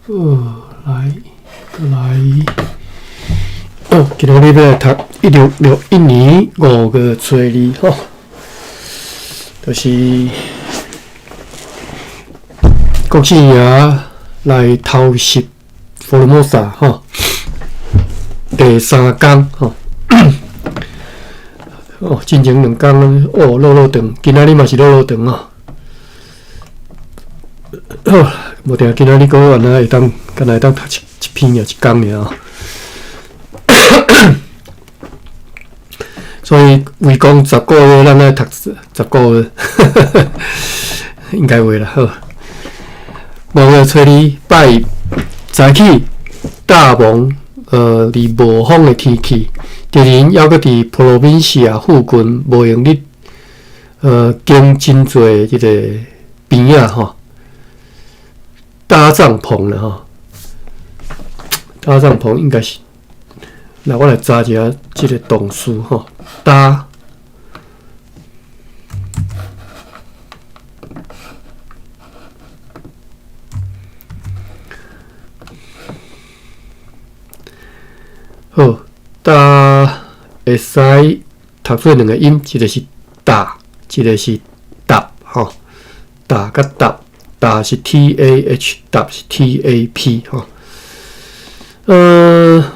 来，今仔日要来读1661年5月初2吼，就是国庆爷来偷袭佛罗摩萨吼，第3天吼。进前2天肉肠，今仔日嘛是肉肠哦。无定今仔日个安那会当，敢若会当读一篇尔，一天尔。所以为讲10个月，咱爱读10个月，应该会啦。好，5月初2拜一早起，大蒙伫无风的天气，敌人还阁伫普罗宾西亚附近无用力经真侪即个边仔吼。搭帐篷了哈，搭帐篷应该是，来我来查一下这个动词哈，搭，好，搭会使读做2个音，一个是搭，一个是搭哈，搭甲搭。打是 TAH， 打是 TAP 吼。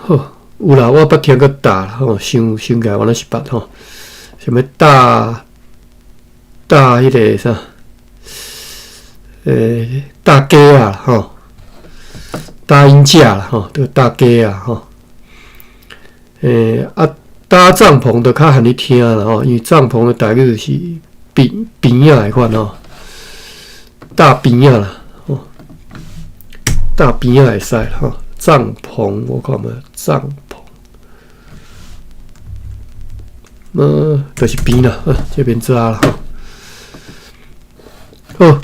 好，有啦，我捌听过打啦吼，想起来原来是捌吼。什么打迄个啥？打鸡啊吼，打鹰架啦吼，这个打鸡啊吼。搭帐篷就较罕你听啦吼，因为帐篷的大概就是边仔的款吼。大边仔啦，大边仔会使啦，吼。帐篷我看嘛，帐篷，就是边啦，这边抓啦，好，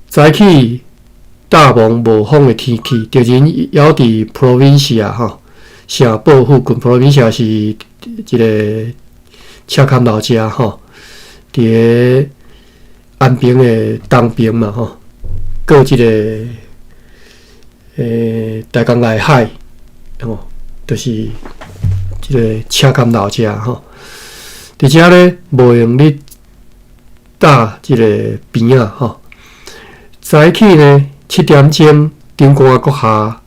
早起大蒙无风的天气，敌人还伫 provincia 吼，城堡附近 provincia 是一个赤坎老家吼，伫安平的东边嘛吼，过即个大江内海吼，就是即个赤坎老家吼。而且咧，无用你搭即个边仔吼。早起呢7点钟，长官阁下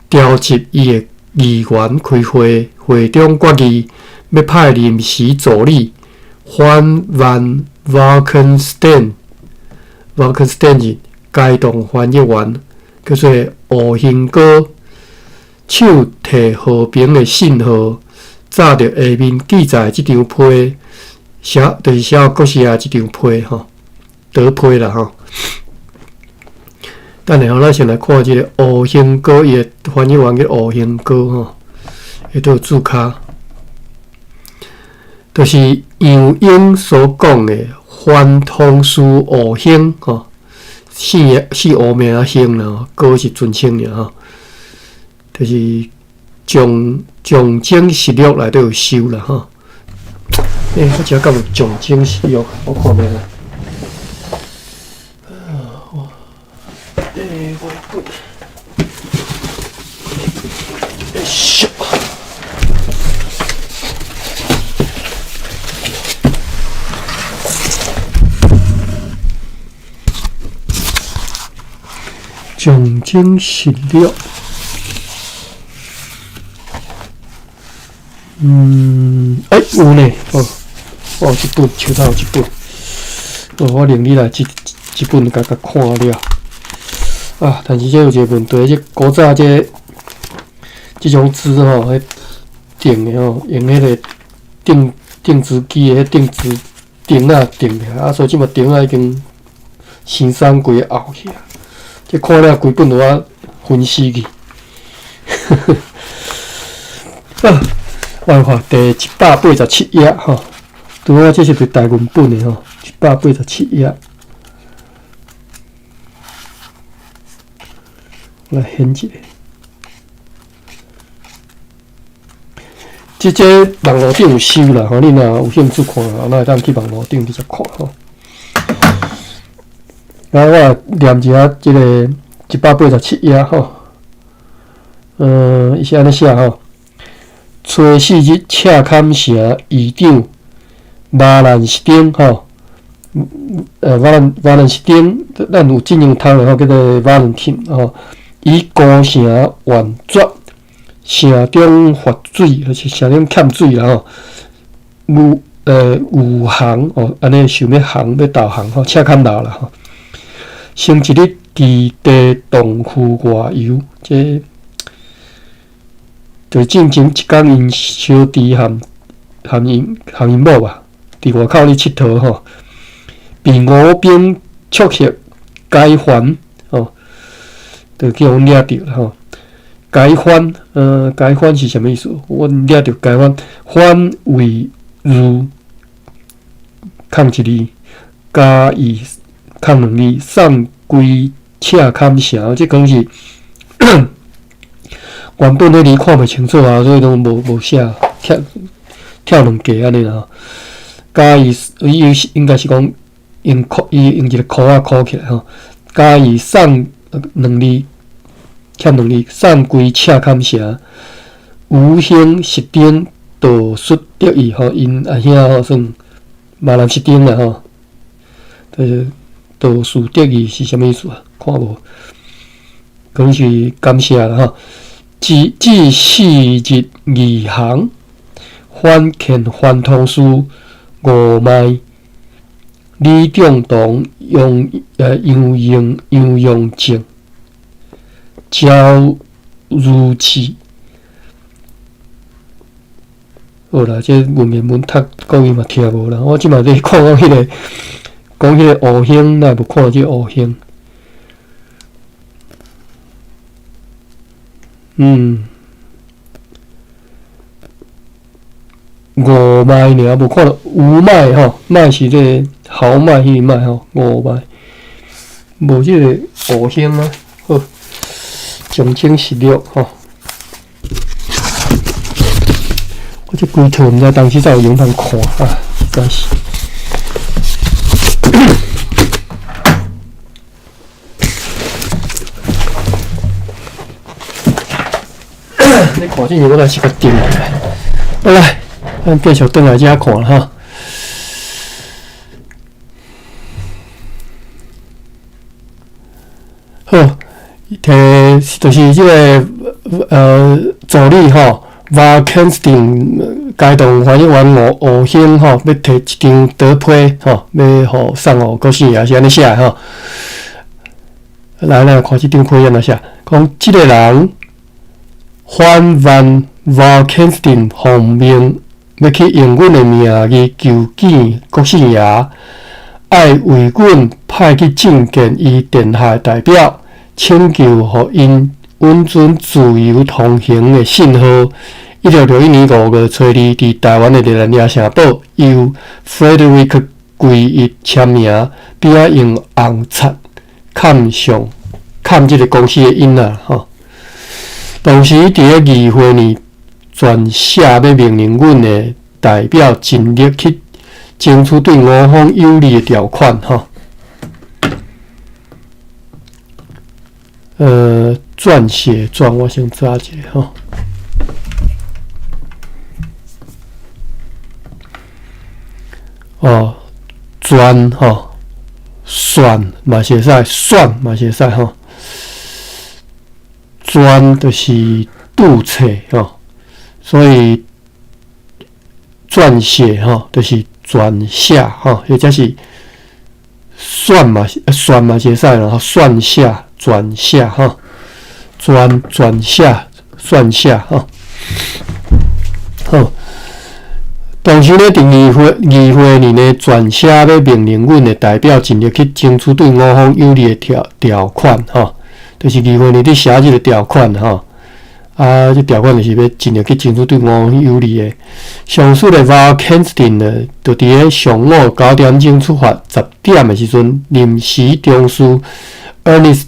调集伊的议员开会，会中决议要派临时助理范van Valkenstein 该动翻译员叫做吴兴哥，手提和平的信号，炸着下面记载即张批，就是写国西啊即张批吼，德批啦吼。等下咱先来看即个吴兴哥，伊的翻译员叫吴兴哥吼，伊都有注脚，就是杨英所讲的。反通书吴兴吼，四吴名啊兴啦，哥是尊称尔吼，就是象征实录内底有收啦吼。我只敢有象征实录，我看下啦。我本，咻。象征实录，有呢，我有一本，手头有一本，我令你来一本甲看了，但是这有一个问题，这古早这种字吼，迄订的吼，用迄个订字机的迄订字钉啊钉起来，所以即嘛钉啊已经生产规个凹起来。这看了规本都我分析去，我看第187页吼，拄好这是对大原本的吼，187页，来显一下。这网络顶有收啦，吼，你若有兴趣看，那会当去网络顶直接看吼。然后我念一下这187页吼。伊是安尼写吼。初4日，赤坎城议长马兰士丁吼，马兰士丁，咱有进行汤的吼，叫做马兰汀吼，以孤城冤决，城中发水，而且城中欠水啦吼，有航哦，安尼想要航要导航吼，赤坎楼啦吼，星期日伫地洞窟外游，这。就进前一天，因小弟含因某吧，伫外口咧佚佗吼，被吴兵撮合解还吼，就叫阮掠着吼。解还，解还是啥物意思？阮掠着解还，还为如空一字，加以空两字，送归赤坎城，即讲是。原本迄字看袂清楚啊，所以拢无写，跳两格安尼啦。加伊应该是讲用一个箍啊箍起来吼，加伊送两字，欠两字，送归赤坎城，吴兴失丁道术得意吼，因阿兄吼算马兰失丁啦吼，道术得意是啥物意思啊？看无，可能是感谢啦吼。至4日二行，反欠还通书5枚，李仲同杨用证，交如期。好啦，这文言文读讲伊嘛听无啦，我即马在看讲迄个吴兴，哪无看这吴兴？5麦尔，无看到5麦吼，麦是这豪麦迄麦吼，5麦，无这个吴兴啊，好，象征16吼。我这规套毋知当时才有用通看啊，实在是。你看这个我来是个定下来，好来，咱继续转来遮看哈。好，就是这个助理吼 ，Valkenstein 该动翻译员吴兴吼，要摕一张德批吼，要互送互国姓也是安尼写吼。来看这张批安怎写，讲这个人。反van Valkenstein 奉命要去用阮的名义求见国姓爷，爱为阮派去觐见伊殿下代表，请求互因允准自由通行的信号。1661年5月初2，伫台湾的日兰野城堡，由 Frederick 归一签名，边仔用红漆砍这个公司的印啊吼。当时伫咧议会呢，全写要命令阮的代表尽力去争取对我方有利的条款吼。撰写状我先查一下吼。撰吼，选嘛是会使，选嘛是会使吼。专就是注册吼，所以撰写吼就是撰写吼，或者是选嘛是会使啦吼，撰写、撰写吼，撰写、撰写吼。好，当时咧，伫议会里呢，撰写要命令阮的代表尽力去争取对我方有利的条款吼。就是议会里伫写即个条款吼，这条款就是要尽力去争取对我方有利的。上述的 Valkenstein 呢，就伫咧上午9点钟出发，10点的时阵，临时中书 Ernest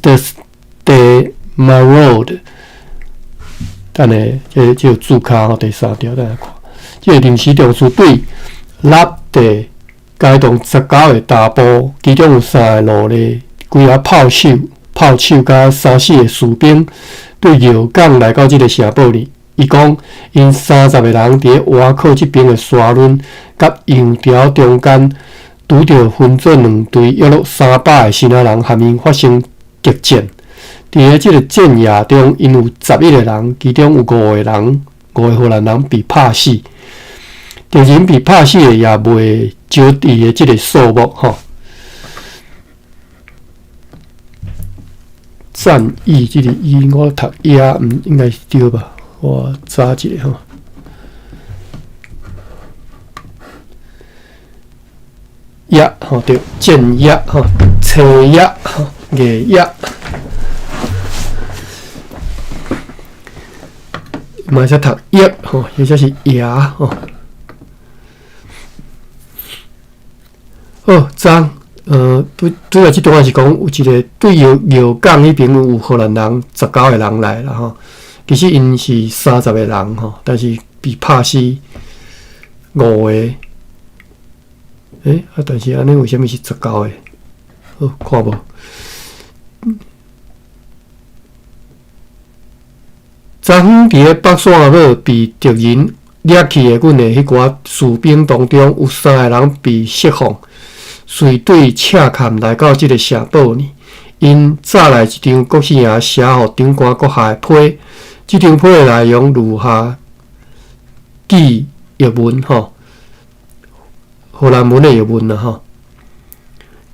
de Marod， 等下这有注脚吼，第3条，等下看。这个临时中书对立地该动19个大埔，其中有3个路咧，规个炮手。炮手甲34个士兵对右港来到即个城堡里。伊讲，因30个人伫垭口即边的沙轮甲羊条中间，拄着分做两队，约落300个新仔人，和因发生激战。伫个即个战役中，因有11个人，其中有5个人，5个荷兰人被拍死。敌人被拍死的也袂少伊的即个数目吼。战役即个役，我读也应该是对吧？我查一下吼。役吼对，战役吼，车役吼，艺役。嘛是读役吼，或者是牙吼。哦，章对啊，即段是讲有一个对右港迄边有荷兰人19个人来啦吼，其实因是30个人吼，但是被拍死5个。但是安尼为虾米是19个？好看无？昨昏伫个北山堡被敌人掠去的，阮的迄寡士兵当中有3个人被释放，随队赤坎来到即个城堡呢。因炸来一张国姓爷写互长官阁下的批，即张批的内容如下记译文吼，荷兰文的译文啦吼。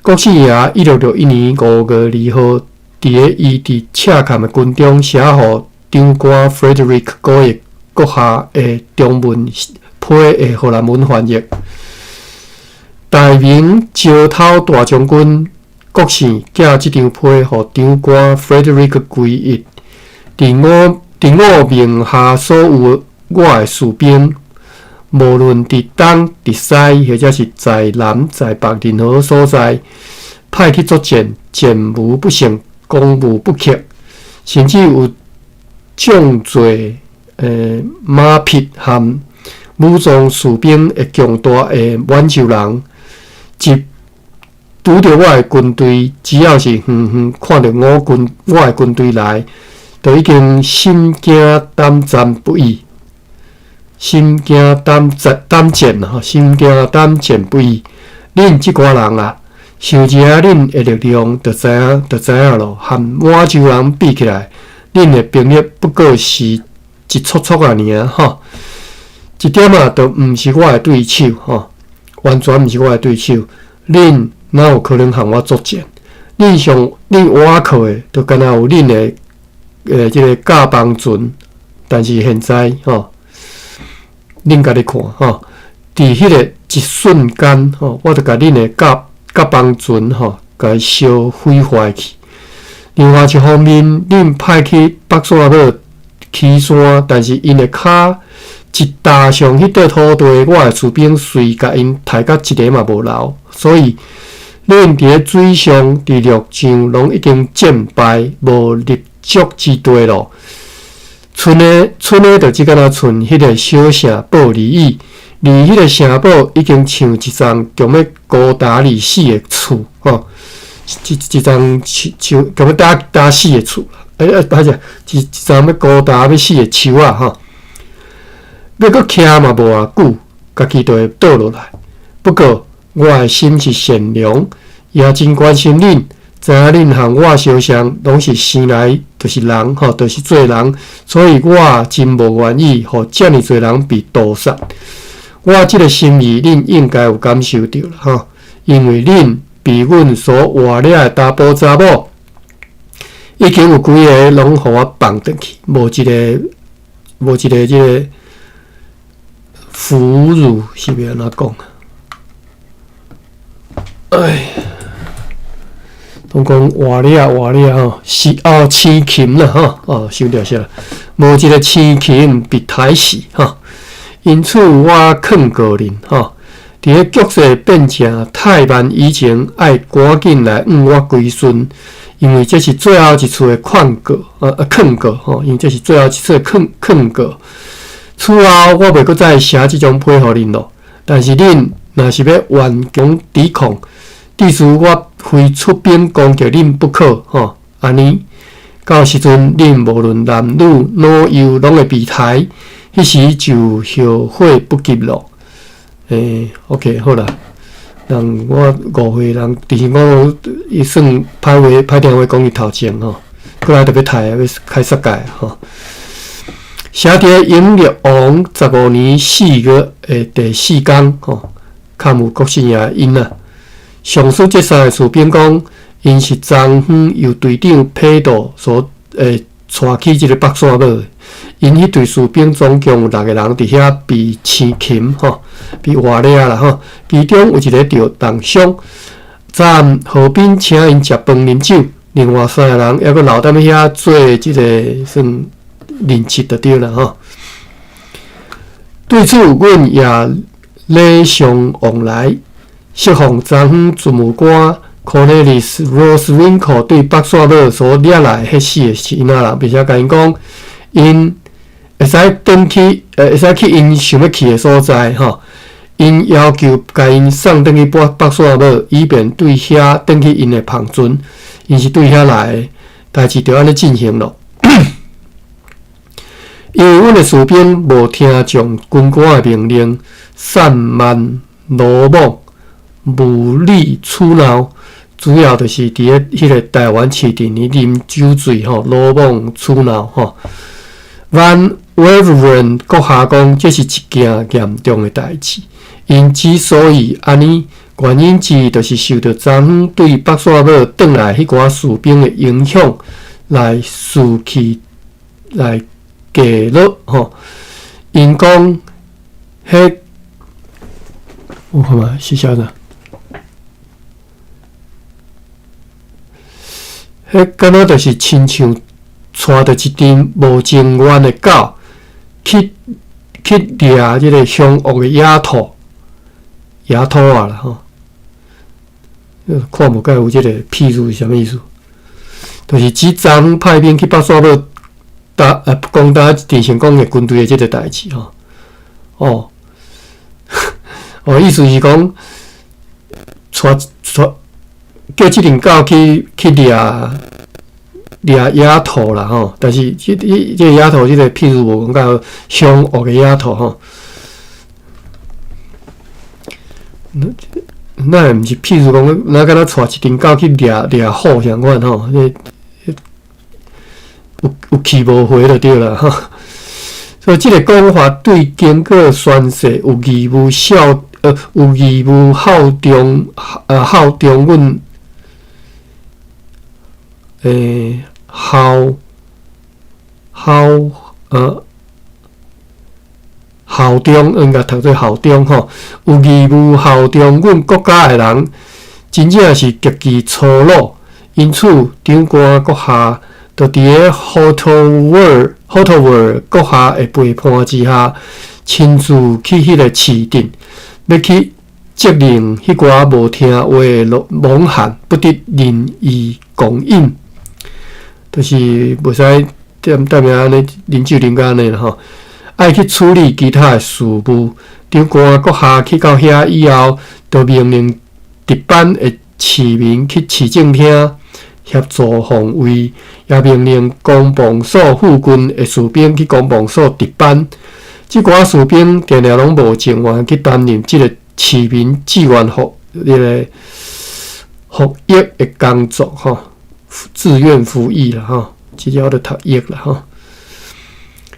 国姓爷1661年5月2号，伫个伊伫赤坎的军中写互长官 Frederick 阁下的中文批的荷兰文翻译。大明招讨大将军国姓寄即张批互长官 Frederick 归译。伫我名下所有我的士兵，无论伫东、伫西，或者是在南、在北任何所在，派去作战，战无不胜，攻无不克，甚至有众多马匹和武装士兵的强大的满洲人，拄着我的军队，只要是远看到我的军队来，就已经心惊胆战不已。心惊胆战啦，心惊胆战不已。恁即寡人啊，想一下恁的力量，就知影咯。和满洲人比起来，恁的兵力不过是一撮撮啊尔吼。一点啊，都毋是我的对手吼，完全毋是我的对手。恁哪有可能和我作战？恁瓦靠的，就敢若有恁的即个甲帮船，但是现在吼。恁家己看吼，伫迄个一瞬间吼，我就甲恁的甲帮船吼，甲伊烧毁坏去。另外一方面，恁派去北山堡起山，但是因的骹一踏上迄块土地，我的士兵随甲因抬甲一个嘛无留，所以恁伫咧水上、伫陆上拢已经战败，无立足之地咯。剩的就只敢若剩迄个小城堡而已，离迄个城堡已经像一丛强要高达而死的厝吼，一丛像强要打死的厝，歹势，一丛要高达要死的树啊吼，要搁徛嘛无偌久，家己就会倒落来。不过我的心是善良，也真关心恁。知影恁和我相像，拢是生来就是人吼，就是做人，所以我真无愿意，互遮尔侪人被屠杀。我即个心意，恁应该有感受到啦吼，因为恁被阮所活掠的查甫查某，已经有几个拢互我放转去，无一个即个俘虏是要安怎讲？哎。拢讲活掠吼，是青禽啦吼，收掉下，无一个青禽被刣死吼。因此我劝告恁吼，伫个局势变成太慢以前，爱赶紧来我归顺，因为这是最后一次的劝告吼，因为这是最后一次的劝告。此后我袂搁再写即种批互恁咯，但是恁若是要顽强抵抗。意思我非出兵攻击恁不可吼，安尼。到时阵，恁无论男女老幼，拢会避台，迄时就后悔不及咯。OK， 好啦。人我误会人，之前我伊算歹电话讲伊头前吼，过来特别台要开杀界吼。写伫永历王15年4月第4天吼，坎有国姓爷因啊。上述这3个士兵讲，因是昨昏由队长佩斗所带去即个北山堡。因迄队士兵总共有6个人伫遐被青琴吼，被活掠啦吼。其中有一个着重伤。昨河边请因食饭啉酒，另外3个人还阁留踮遐做即个算练习就对啦吼。对此，阮也礼尚往来。适逢昨昏字幕官Cornelis Roswinkle 对北山堡所掠来迄4个是因仔人，并且甲因讲，因会使转去，会使去因想要去的所在吼。因要求甲因送转去北山堡，以便对遐转去因的旁船。因是对遐来的，代志就安尼进行咯。因为阮的士兵无听从军官的命令，散漫鲁莽，无理取闹，主要就是伫咧迄个台湾市镇里啉酒醉吼，鲁莽取闹吼。Van Waveren 阁下讲，这是一件严重的代志。因之所以安尼，原因之一就是受到昨昏对北山堡转来迄寡士兵的影响，来士气来下落吼。因讲，迄我看嘛是啥子？迄敢若就是亲像带着一只无情愿的狗去掠即个凶恶的野兔啊啦吼。看无解有即个譬喻是啥物意思？就是指昨昏派兵去北山堡攻打郑成功的军队的即个代志吼。意思是讲，叫即只狗去掠野兔啦吼，但是即个野兔即个譬如无讲到凶恶的野兔吼，那也毋是譬如讲，那敢若带一只狗去掠虎相款吼，有去无回就对啦吼。所以即个讲法对经过宣誓有义务效忠阮效忠，应该读做效忠吼，有义务效忠阮国家的人，真正是极其粗鲁。因此，长官阁下就伫咧 Hottower 阁下的陪伴之下，亲自去迄个市镇，要去责令迄寡无听话的莽汉，不得任意供应。就是袂使踮面安尼啉酒啉甲安尼啦吼，爱去处理其他的事务。长官阁下去到遐以后，就命令值班的市民去市政厅协助防卫，也命令公防所附近的士兵去公防所值班。即寡士兵定定拢无情愿去担任即个市民志愿服役的工作吼。自愿服役啦吼，即条就读役啦吼。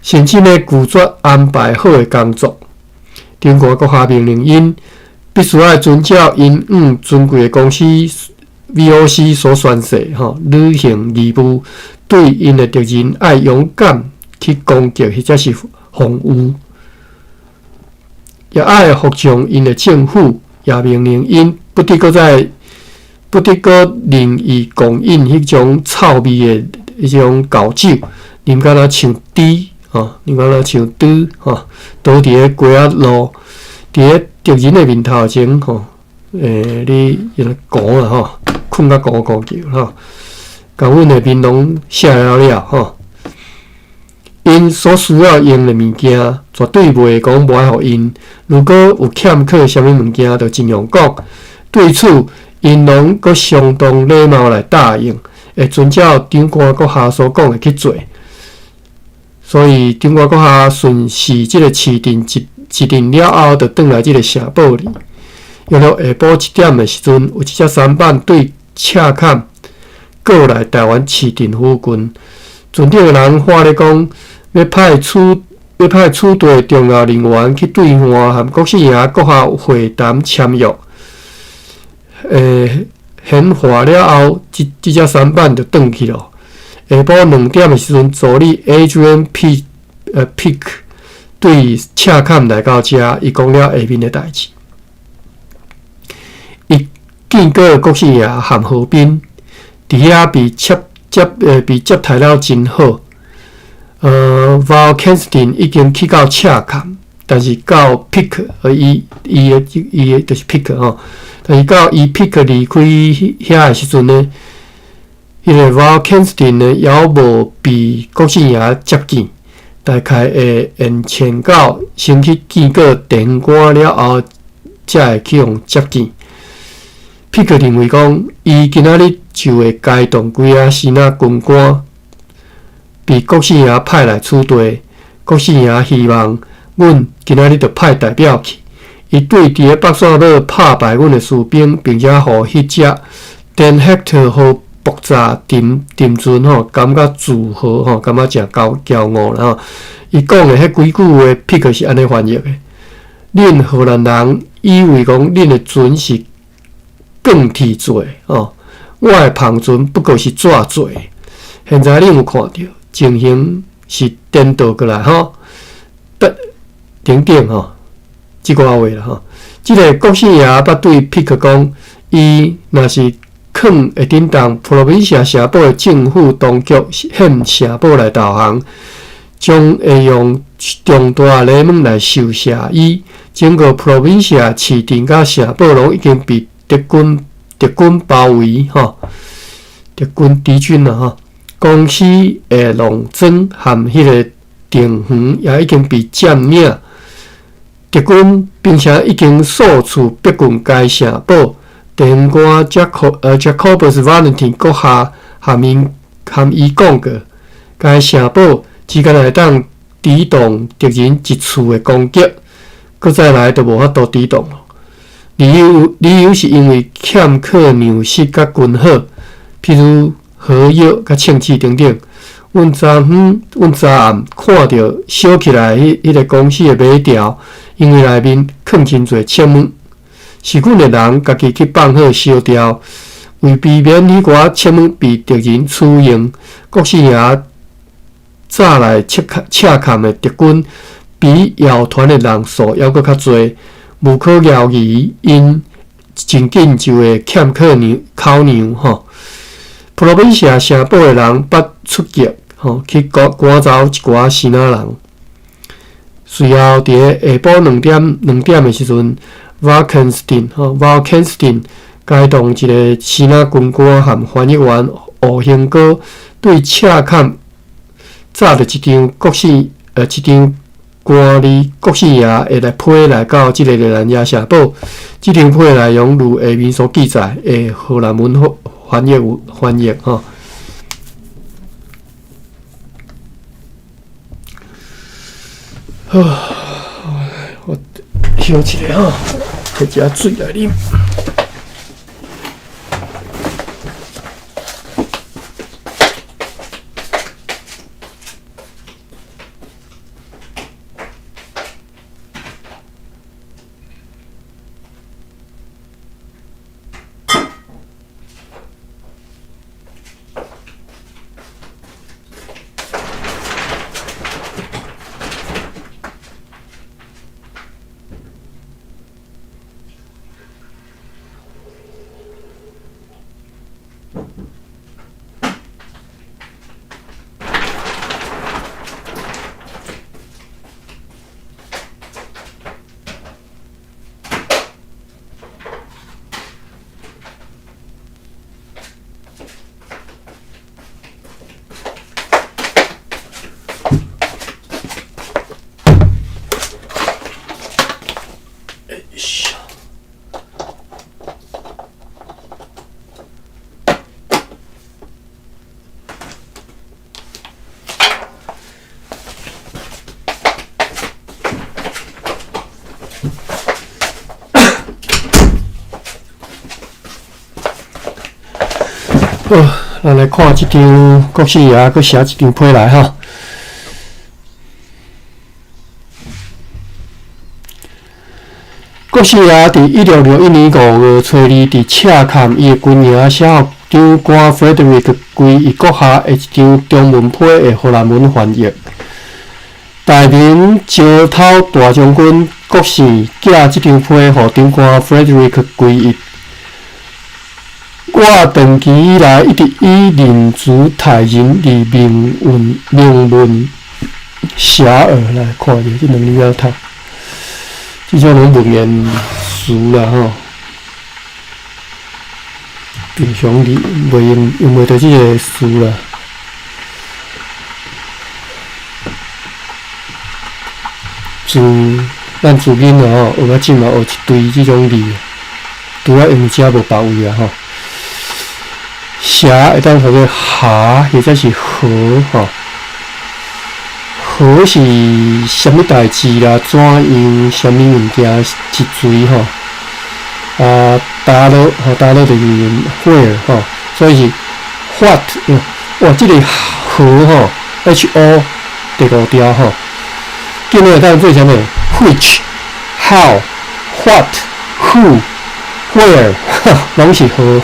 甚至呢，拒绝安排好的工作，长官阁下命令因必须要遵照因尊贵的公司 VOC 所宣誓吼，履行义务，对因的敌人爱勇敢去攻击或者是防御，也爱服从因的政府，也命令因不得任意供应迄种臭味的迄种高酒，啉敢若像猪吼，啉敢若像猪吼，倒伫咧街仔路，伫咧敌人的面头前吼，你讲啦吼，困甲咕咕叫吼，甲阮的面容写了吼，因所需要用的物件，绝对袂讲无爱互因。如果有欠缺啥物物件，就尽量讲。对此，因拢阁相当礼貌来答应，会遵照长官阁下所讲的去做。所以长官阁下顺势即个市定一定了后，就转来即个城堡里。约落下晡1点的时阵，有一只舢板对赤坎过来台湾市定附近。船顶的人话咧讲，要派处队重要人员去兑换，和国姓爷阁下会谈签约。显化了后，即只舢板就转去咯。下晡2点的时阵，助理 Adrian Pick 对赤坎来到遮，伊讲了下面的代志。伊见过国姓爷和何斌，伫遐被接待了真好。Val Kensington 已经去到赤坎，但是到 Pick 伊就是 Pick 吼。但是到伊 Pick 离开遐的时阵呢，迄个 Val Kensington 呢，犹无比国姓爷接近，大概会延前到先去见过电官了后，才会去用接近。Pick 认为讲，伊今仔日就会开动几啊新仔军官，被国姓爷派来处队。国姓爷希望阮今仔日就派代表去，伊对伫个北线岛拍败阮的士兵，并且互迄只 Dan Hector 和爆炸沉船吼，感觉自豪吼，感觉诚骄傲啦吼。伊讲的迄几句话，Pick 是安尼翻译的：恁荷兰人以为讲恁的船是钢铁做的哦，我的篷船不过是纸做的。现在你有看到情形是颠倒过来吼，等等吼，即句话啦吼。即个国姓爷捌对 Pick 讲，伊若是肯会顶当 Provincia 城堡的政府当局向城堡来投降，将会用重大礼物来收下伊。整个 Provincia 市镇甲城堡拢已经被敌军包围吼，敌军啦吼。公司的农庄和迄个田园也已经被占领，敌军并且已经数次逼近该城堡。电官Jacobus Valentine 阁下和伊讲过，该城堡只敢会当抵挡敌人一次的攻击，搁再来就无法度抵挡了。理由是因为欠缺粮食甲军火，譬如荷药甲枪器等等。阮昨暗看到烧起来迄个公司的码条，因为内面藏真侪枪物，是阮的人家己去放好烧掉。为避免迄寡枪物被敌人取用，国姓爷早来赤坎的敌军比谣传的人数还阁较侪，无可料疑，因真紧就会欠缺口粮吼。Provincia 城堡的人捌出击吼，去赶走一寡新仔人。随后伫个下晡2点的时阵 ，Val Kensington 开动一个新仔军官和翻译员吴兴哥对赤坎炸着一张官吏国姓爷会来批来到即个兰亚城堡。即张批内容如下面所记载的荷兰文翻译吼。我休一下吼，摕一下水来啉。咱来看这张国师爷佫写一张批来哈。国师爷伫1661年5月初2伫赤坎伊的军营写予长官 Frederick 归伊阁下的一张中文批的荷兰文翻译。大明石头大将军国士寄即张批予长官 Frederick 归伊。我长期以来一直以人族泰人以命运写而来看着即两字了读。即种拢文言词啦吼，平常哩袂用袂到即个词啦。咱自囡仔吼，学啊进嘛学一堆即种字，拄啊用遮无别位啊吼。写会当读做下，或者是河吼。河是啥物代志啦？怎样？啥物物件一水吼？打落就是 where 吼，所以是 what 哇，即个河吼 ho 第五条吼，今日当做啥物 ？which how what who where 拢是河。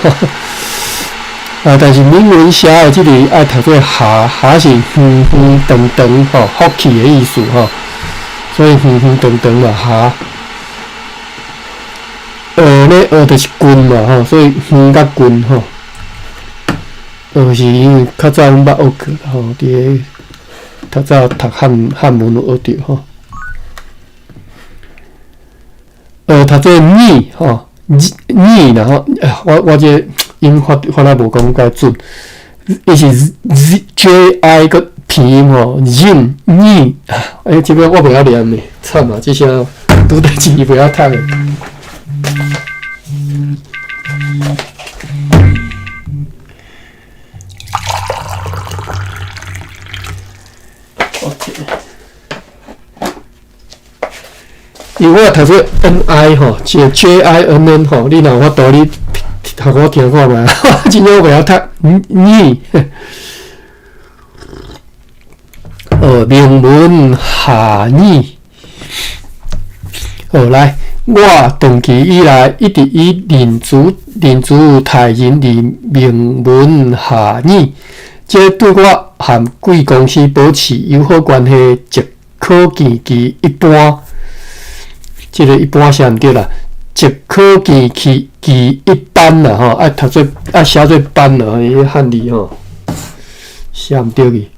但是闽文写的即个爱读做下是长吼，福气的意思吼，所以长嘛下。就是军嘛吼，所以甲军吼。是因为较早捌学过吼，伫较早读汉文有学着吼。读做你吼，你然后我这音发来无讲介准，伊是 ji 个偏音吼，人你这边我袂晓念诶，惨啊！这些拄代志袂晓读诶。因为我读做 ni 吼，即个 jinn 吼，你若有法度你读我听看觅，真正袂晓读你。明文下你。来，我长期以来一直以人族泰人的明文下你，这对我和贵公司保持友好关系，亦可见其一般。即个一般写毋对啦，亦可见其一般啦吼，爱读做爱写做般啦，伊个汉字吼写毋对去。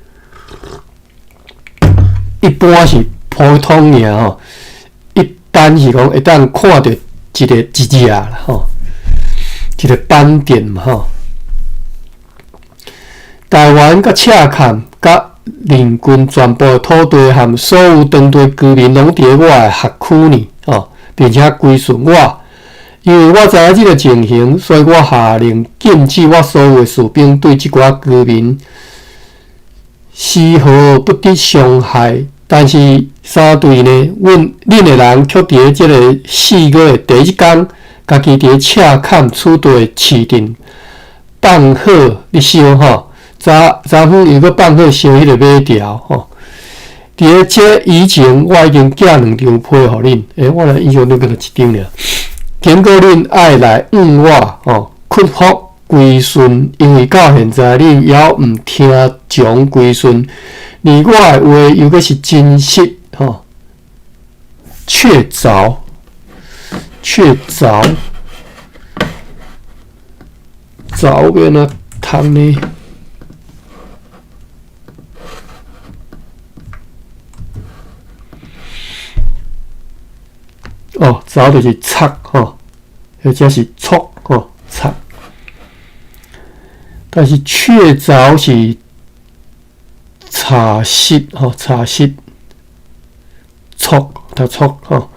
一般是普通尔吼，一般是讲会当看到一个字啦吼，一个斑点嘛吼。台湾甲赤坎甲邻近全部土地和所有当地居民拢伫我的辖区呢吼，并且归顺我。因为我知影即个情形，所以我下令禁止我所有的士兵对即寡居民丝毫不得伤害。但是相对呢，恁的人却伫即个4月第1天，家己伫赤坎厝地市镇放火咧烧吼。早昏又搁放火烧迄个马条吼。伫这以前，我已经寄2张批互恁，我来印象中敢若1张尔。经过恁爱来我吼，屈服归顺，因为到现在恁还毋听从归顺，而我的话又搁是真实吼，确凿要哪读呢？凿就是插吼，或者是戳吼插，但是确凿是查实吼，查实戳读戳吼，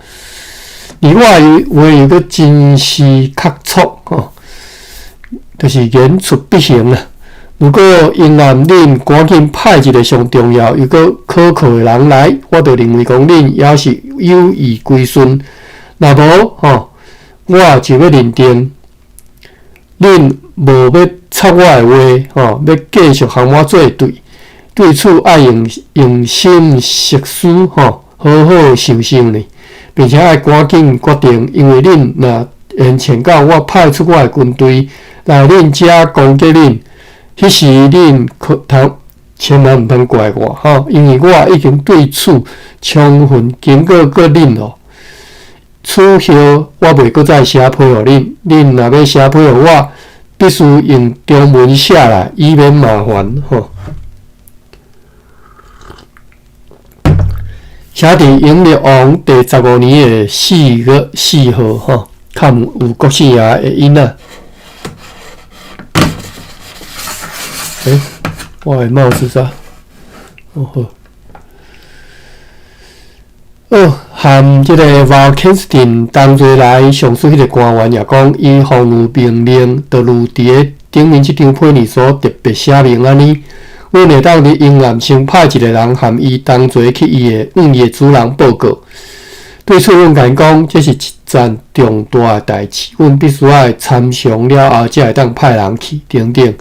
而我话有个真实确戳吼，就是言出必行啦。如果因按恁赶紧派一个上重要又搁可靠的人来，我就认为讲恁也是有意归顺。若无吼，我就要认定恁无要插我的话，要继续和我作对。对此爱用心识思，好好想想呢，并且爱赶紧决定，因为恁若缘潜到我派出我的军队来恁遮攻击恁，迄时恁千万毋通怪我，因为我已经对此充分经过恁咯。此后我袂阁再写批互恁，恁若要写批互我，必须用中文写来，以免麻烦，写伫永历王第15年的4月4号，看有国姓爷的囡仔。我的帽子啥？含即个 Valkenstin 同齐来上诉迄个官员也讲，伊奉有命令，就如伫个顶面即张批里所特别写明安尼。阮会当伫阴暗先派一个人含伊同齐去伊的业主人报告。对此，阮甲因讲，这是一件重大的代志，阮必须要参详了后，才会当派人去，等等。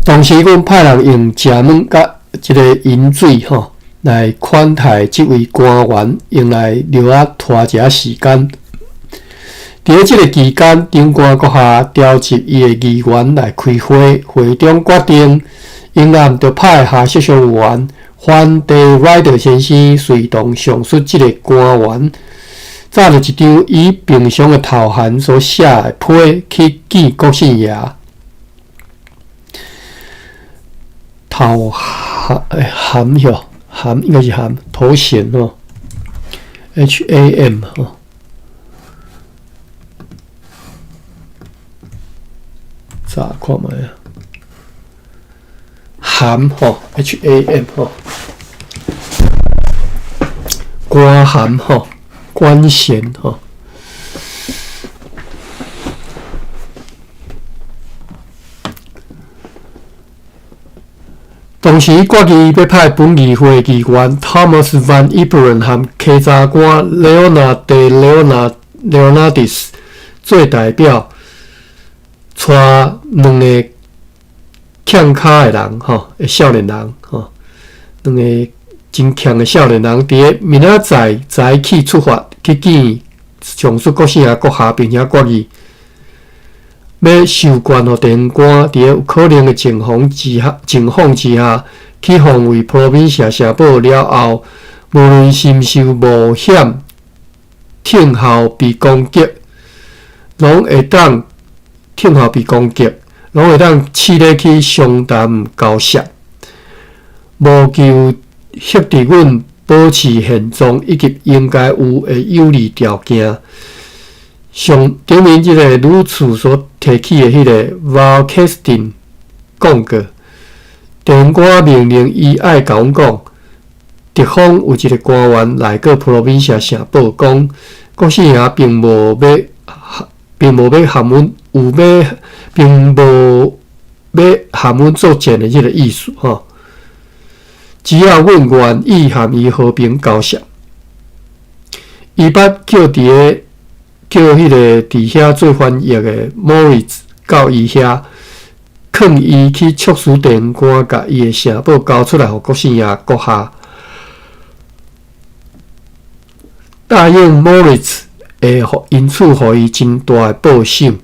同时，阮派人用食物甲即个饮水来款待即位官员，用来留拖一下时间。伫即个期间，长官阁下调集伊的议员来开会，会中决定，因暗着派下设商员范地赖德先生随同上述即个官员，载着一张以平常的头函所写的批去见国姓爷。头函函应该是函头衔HAM查看卖啊，函HAM 官函官衔同时，决议要派本议会议员 Thomas Van Iberen 和稽查官 Leonard de Leonardis 做代表，带两个欠卡的人，少年人，两个真强的少年人，伫明仔载早起出发去见上述国姓爷阁下，并且决议。要授权予电官，伫有可能的情况之下，去防卫 provincia 社保了后，无论是毋是冒险听候被攻击，拢会当试着去商谈交涉，无求协助阮保持现状以及应该有的有利条件。上顶面即个女次所提起的迄个 Valkenstin 讲过，电官命令伊爱甲阮讲，敌方有一个官员来过 provincia 城报讲，国姓爷并无要含阮并无要含阮作战的即个意思只要阮愿意含伊和平交涉，伊捌叫迄个伫遐做翻译的 Moritz 到伊遐，劝伊去促使电官甲伊的城堡交出来，互国姓爷阁下答应 Moritz 会因此互伊真大的报赏。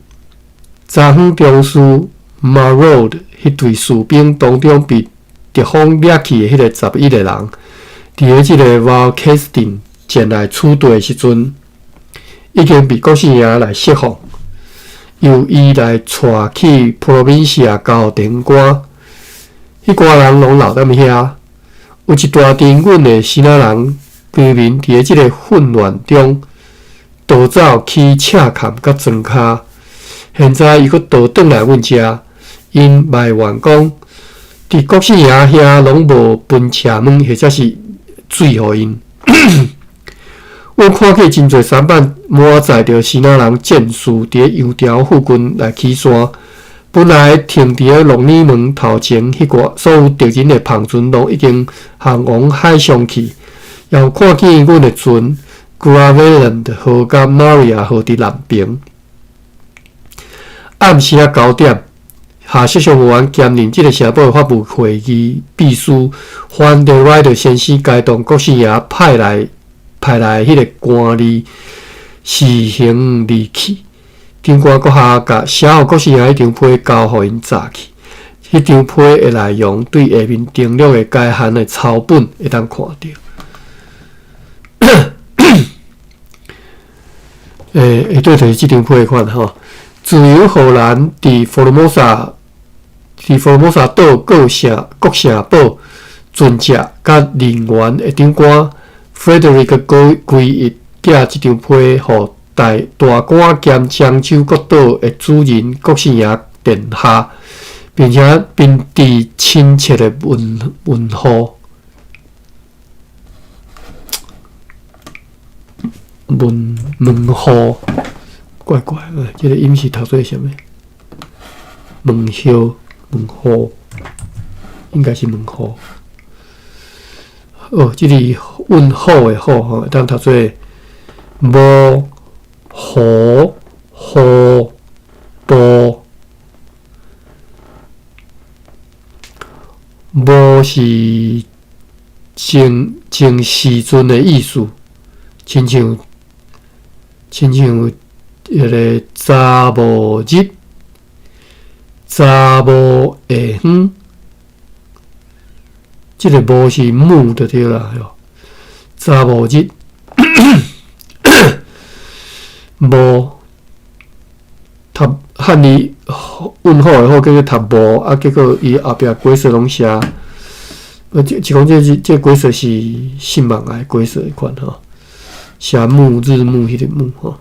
昨昏中士 Marod 迄队士兵当中被敌方掠去的迄个11个人，伫个即个 Valkenstin 前来处队的时阵，已经被国姓爷来释放，由伊来带去 provincia 交互电官。迄寡人拢留踮遐，有一大阵阮的新仔人居民伫即个混乱中逃走去赤坎甲庄卡。现在伊佫逃转来阮遮，因埋怨讲，伫国姓爷遐拢无分车门或者是水互因。阮看起真侪三板满载着新仔人战士伫油条附近来起山，本来停伫个龙眼门头前迄个所有敌人的篷船拢已经航往海上去，也有看见阮的船 Graveland 河甲 Maria 河伫南边。暗时9点，下设上员兼任这个城堡法务会议秘书范德莱德先生该当国师爷派来迄个官吏施行离去。长官阁下甲写互国师爷迄张批交互因炸去。迄张批的内容对下面登录的该函的抄本会当看到。对，就是这张批款吼。自由荷兰伫佛罗摩萨岛国城堡准则甲人员的长官 Frederick 归一寄这张批互大官兼漳州国岛的主人国姓爷殿下，并致亲切的问候。问候，怪怪的，这个音是读做啥物？问候，应该是问候。哦，这里问候的候吼，当读做无好好波，无是前时阵的意思，亲像迄个查某日、查某下远，即个无是母就对啦，查某日无读汉字问候的好，叫做读无啊，结果伊后壁规则拢写，就讲这规则是姓孟的规则一款吼。写木日木迄个木吼，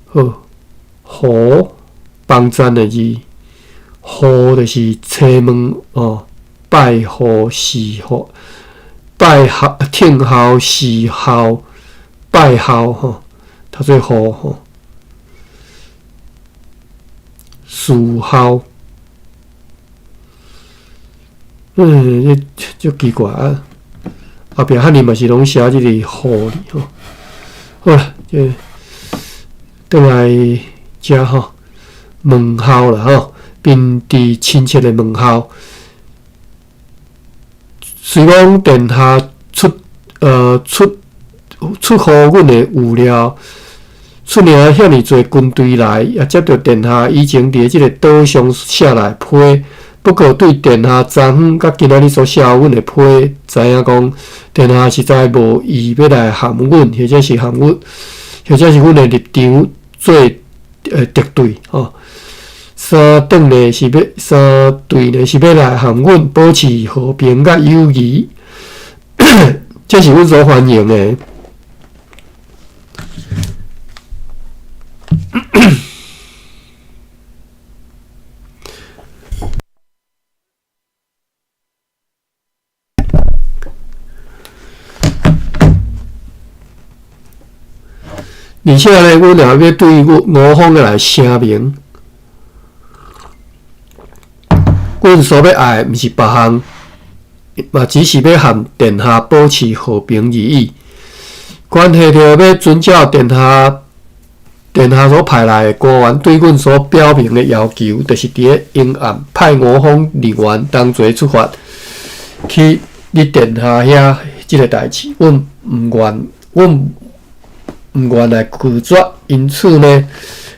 好，好帮赞的字，好就是车门哦，拜好喜好，拜好听好喜好，拜好吼，读做好吼，属好，这奇怪啊！后壁汉字嘛是拢写即个好哩吼。好啦，这倒来遮吼问候啦吼，并致亲切的问候。虽讲殿下出乎阮的预料，出领遐尼侪军队来，也接到殿下以前伫即个岛上写来批。不过对殿下昨昏甲今仔日所写阮的批，知影讲殿下实在无意要来含阮，或者是含阮，或者是阮的立场做敌对吼。三队呢是要来含阮保持和平甲友谊，这是阮所欢迎的。而且呢，阮也要对我方来声明，阮所要爱毋是别项，嘛只是要和殿下保持和平而已。关系着要遵照殿下所派来的官员对阮所表明的要求，就是伫咧阴暗派我方人员同齐出发去你殿下遐即个代志，阮毋愿来拒绝，因此呢，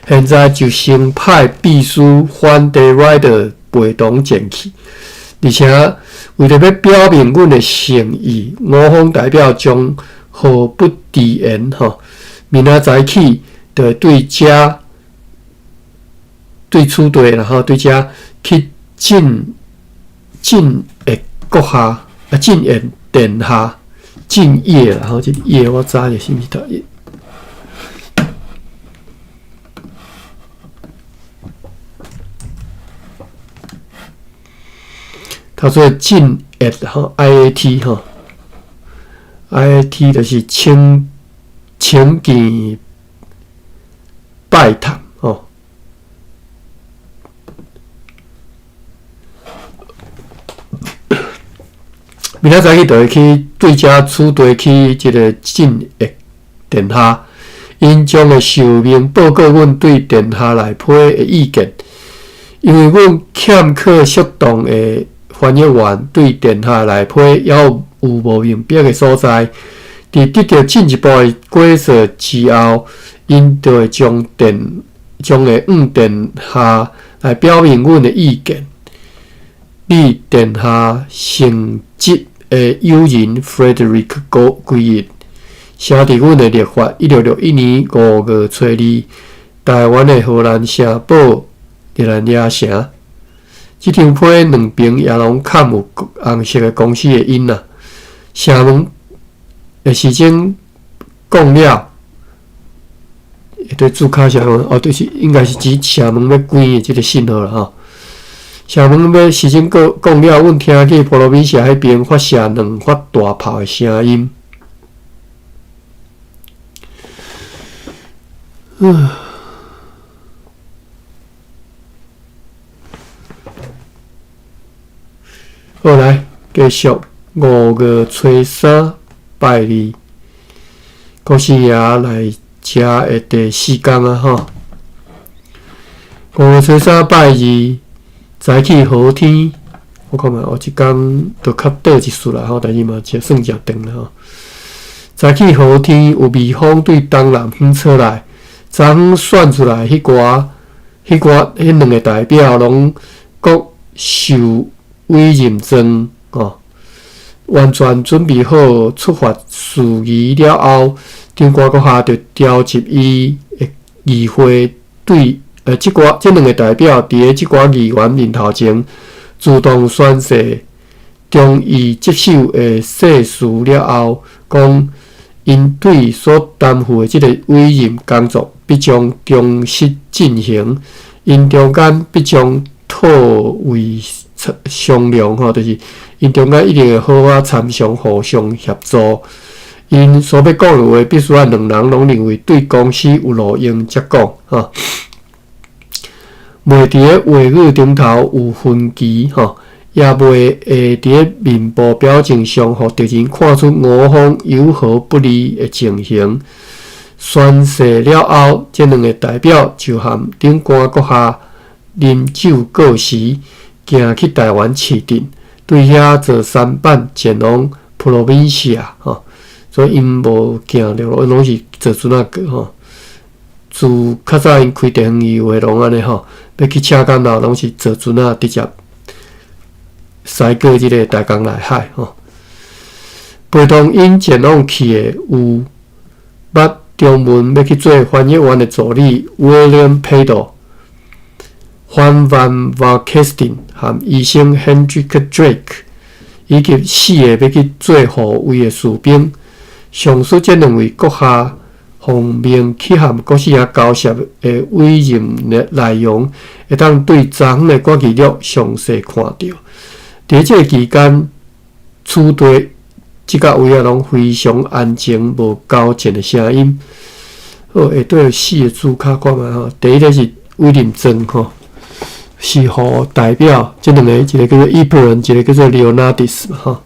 现在就先派秘书范德莱德陪同前去，而且为了要表明阮的诚意，我方代表将毫不迟延吼，明仔载起就对此地，然后对遮去进的阁下进言殿下进业，然后这业我知就是啥物读业。叫做进 at 吼 IAT 吼 IAT 就是请见拜谈吼。明仔载去就会去对遮此地去即个进 at 殿下，因将会受命报告阮对殿下内批的意见。因为阮欠缺适当的翻译员对殿下内批也有无明白的所在。伫得到进一步的解释之后，因就会将会向殿下来表明阮的意见。立殿下承袭的友人 Frederick 归义，写伫阮的历法1661年5月初2，台湾的荷兰城堡日兰野城。这张批两边也拢嵌有红色的公司的印啊。城门的时钟讲了，对注卡城门哦，就是应该是指城门要关的这个信号了吼。城门要时钟讲了，阮听见普罗米夏迄边发射2发大炮的声音。好，来继续5月初3拜二，国师爷来吃的第4天啊吼。5月初3拜二，早起好天，我看嘛，即天就较短一丝啦吼，但是嘛，算真长啦吼。早起好天，有微风对东南风吹来，昨昏选出来迄两个代表拢各受委任状哦，完全准备好出发事宜了后，长官阁下就调集伊的议会对这两个代表伫咧即寡议员面头前主动宣誓，中伊接手的誓词了后，讲因对所担负的即个委任工作必将忠实进行，因中间必将妥为商量吼，就是因中间一定会好啊参详互相协助。因所要讲的话，必须要两人拢认为对公司有路用才讲吼。袂伫咧话语顶头有分歧吼，也袂会伫咧面部表情上互敌人看出我方有何不利的情形。宣誓了后，这两个代表就含长官阁下饮酒过时，行去台湾市镇，对遐坐3班前往普罗宾西亚吼，所以因无行着路，拢是坐船仔过吼。自较早因开电影院的拢安尼吼，要去车港头拢是坐船仔直接驶过即个大江内海吼。陪同因前往去的有捌中文要去做翻译员的助理 William Pedo、Juan Van Valkestin 和医生 Hendrik Drake， 以及4个要去做护卫的士兵。上述这两位阁下奉命去和国师爷交涉的委任的内容，会当对昨昏的管记录详细看到。伫这个期间，处地即个位啊，拢非常安静，无交战的声音。好，下底有4个字卡看觅吼。第一个是委任状吼，是互代表即两个，一个叫做伊布人，一个叫做 Leonardis 吼。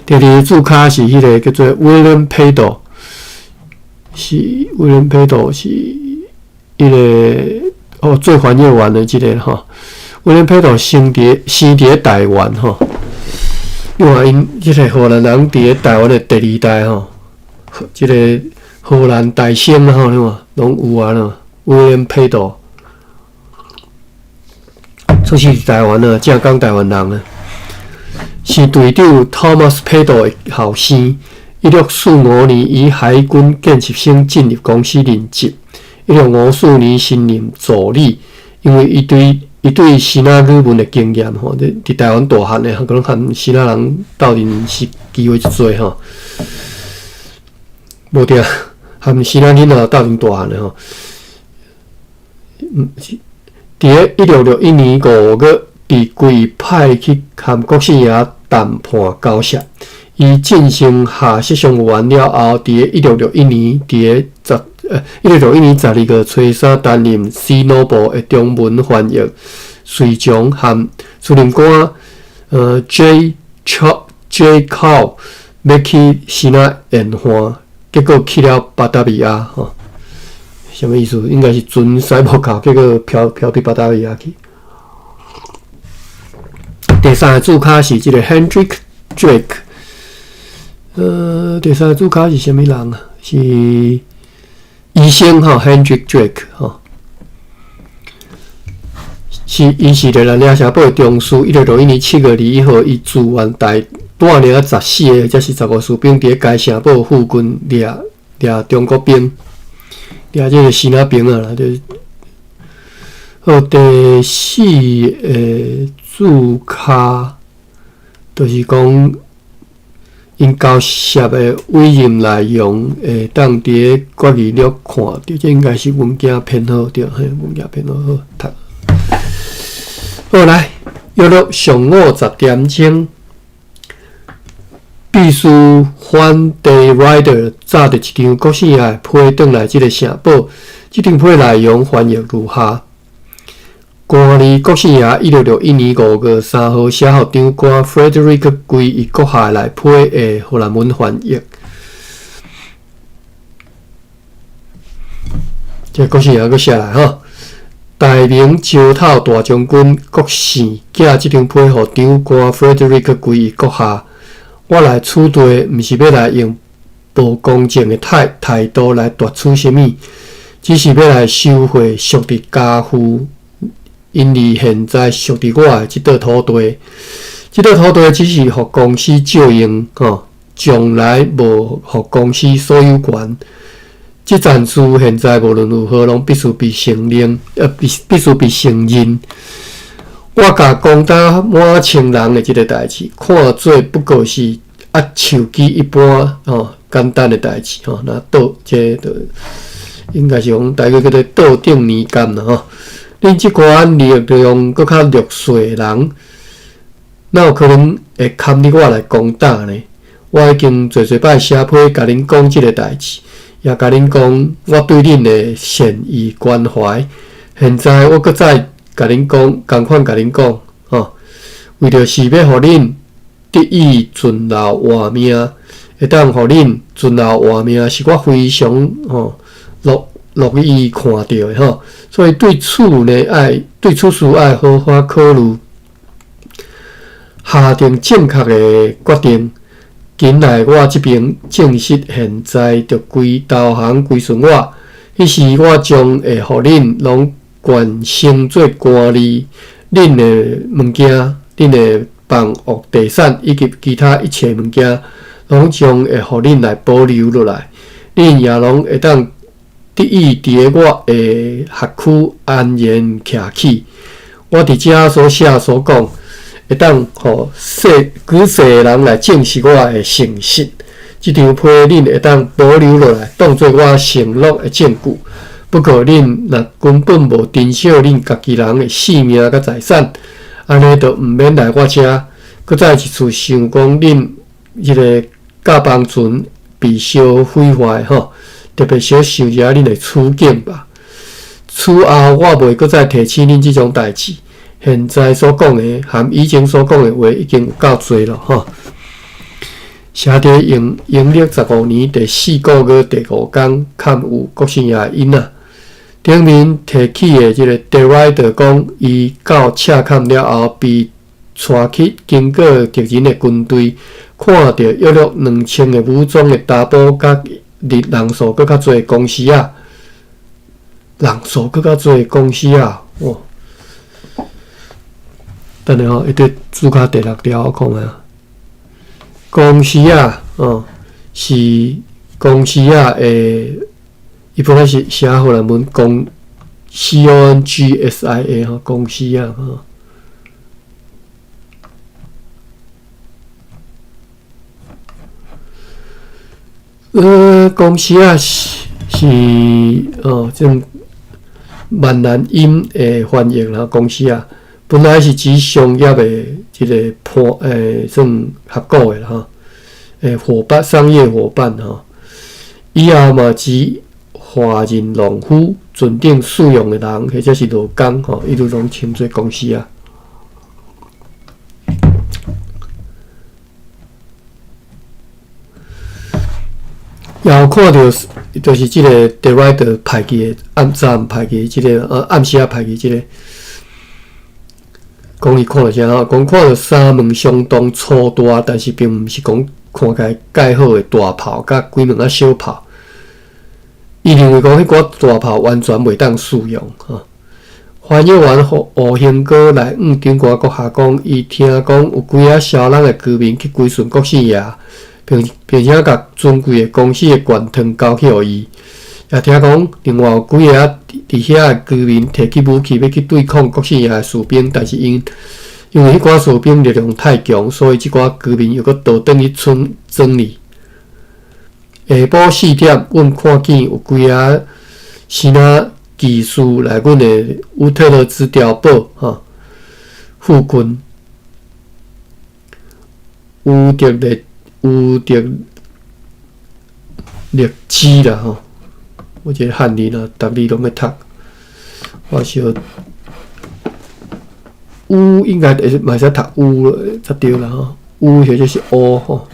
第二个字卡是迄个叫做 William Pedo。是 William Pedo 是迄个做翻译员的即个吼。William Pedo 生伫台湾吼，因为因即个荷兰人伫台湾的第2代吼，即个荷兰大生吼，你看拢有啊咯。William Pedo 出世台湾啊，正港台湾人啊，是队长 Thomas Pedo 的后生。1645年，以海军建设生进入公司任职。1654年新任助理，因为伊对希腊语文的经验吼，伫台湾大汉的，可能和希腊人斗阵是机会真多吼。无定和希腊囡仔斗阵大汉的吼。伫1661年5月，被归派去和国师爷谈判交涉。伊进行下设上完了后，伫1661年1661年12月初3担任 C Noble 的中文翻译，随从和司令官J. Cow 要去希腊宴会结果去了巴达维亚吼，什么意思？应该是船驶无够，结果飘到巴达维亚去。第三个主角是这个 Hendrik Drake， 第三个主角是什么人啊？是医生哈 ，Hendrik Drake 哈，伊是在咱俩城堡的中枢。1661年7月2号，伊自愿带领14个，才是15士兵，伫该城堡附近掠中国兵，掠这个希腊兵啊啦，就是。好，第四个注脚，就是讲因交涉的委任内容，当伫国语录看到，这应该是文件偏好对，文件偏好好读。好来，约录上50点钟，必须反对 Rider 炸着一张国姓爷批转来这个城堡，这张批内容翻译如下。官吏国姓爷1661年5月3号写予长官 Frederick 归伊阁下来批的荷兰文翻译。这国姓爷阁写来吼，大明招讨大将军郭姓寄这张批予长官 Frederick 归伊阁下，我来处地，毋是要来用不公正的态度来夺取什么，只是要来收回属伫家父。因为现在属伫我的即块土地，即块土地只是互公司借用，将来无互公司所有权。即战事现在无论如何，拢必须被承认，必须被承认。我甲攻打满清人的即个代志，看做不过是手机一般简单的代志那倒这应该是讲大概叫做倒顶年间啦恁即款力量搁较弱势的人，哪有可能会堪你我来攻打呢？我已经侪摆写批甲恁讲即个代志，也甲恁讲我对恁的善意关怀。现在我搁再甲恁讲，共款甲恁讲为着是要互恁得以存留活命，会当互恁存留活命，是我非常乐意看到的所以对此事爱好好考虑，下定正确的决定。今来我这边正式现在就投降归顺我，迄时我将会互恁拢关升做官吏，恁的物件、恁的房屋地产以及其他一切物件，拢将会互恁来保留落来，恁也拢会当。得以伫我的辖区安然徛起。我伫遮所写所讲，会当互举世的人来证实我的诚实。即张批恁会当保留落来，当作我承诺的证据。不过恁若根本无珍惜恁家己人的性命甲财产，安尼就毋免来我遮。搁再一次想讲恁迄个甲邦船被烧毁坏特别小受一下恁的处境吧。此后我袂搁再提起恁即种代志。现在所讲的含以前所讲的话已经有够多了写伫阴历15年第4个月第5天，刊有国姓爷因顶面提起的即个 Rider 讲，伊到赤坎了后被带去经过敌人的军队，看到约2000个武装的查甫甲人数搁较侪的公司等下一对注脚第6条我讲啊，公司是公司诶，伊本来是写荷兰文公 CONGSIA 公司公司是种闽南音诶翻译啦，公司本来是指商业诶一个算合股诶伙伴，商业伙伴以后嘛指华人农夫、准定使用诶人，或者是劳工伊都拢称做公司也有看到，就是即个 The Rider 排期的暗排期，即个暗时排期即个。讲伊看到啥吼？讲看到三门相当粗大，但是并毋是讲看起来介好的大炮，甲几门小炮。伊认为讲迄寡大炮完全袂当使用吼。翻译完互吴兴哥来警官阁下讲，伊听讲有几啊小人的居民去归顺国姓爷，并且甲尊贵的公司的权汤交去互伊。也听讲，另外有几个伫遐的居民摕起武器要去对抗国姓爷的士兵，但是因为迄寡士兵力量太强，所以即寡居民又阁倒转去村庄里。下晡4点，阮看见有几啊新仔技师来阮的乌特勒兹碉堡附近，乌德勒基啦吼。我这汉字啦，逐字拢要读。我小乌应该会嘛使读乌才对啦吼，乌或者是乌吼。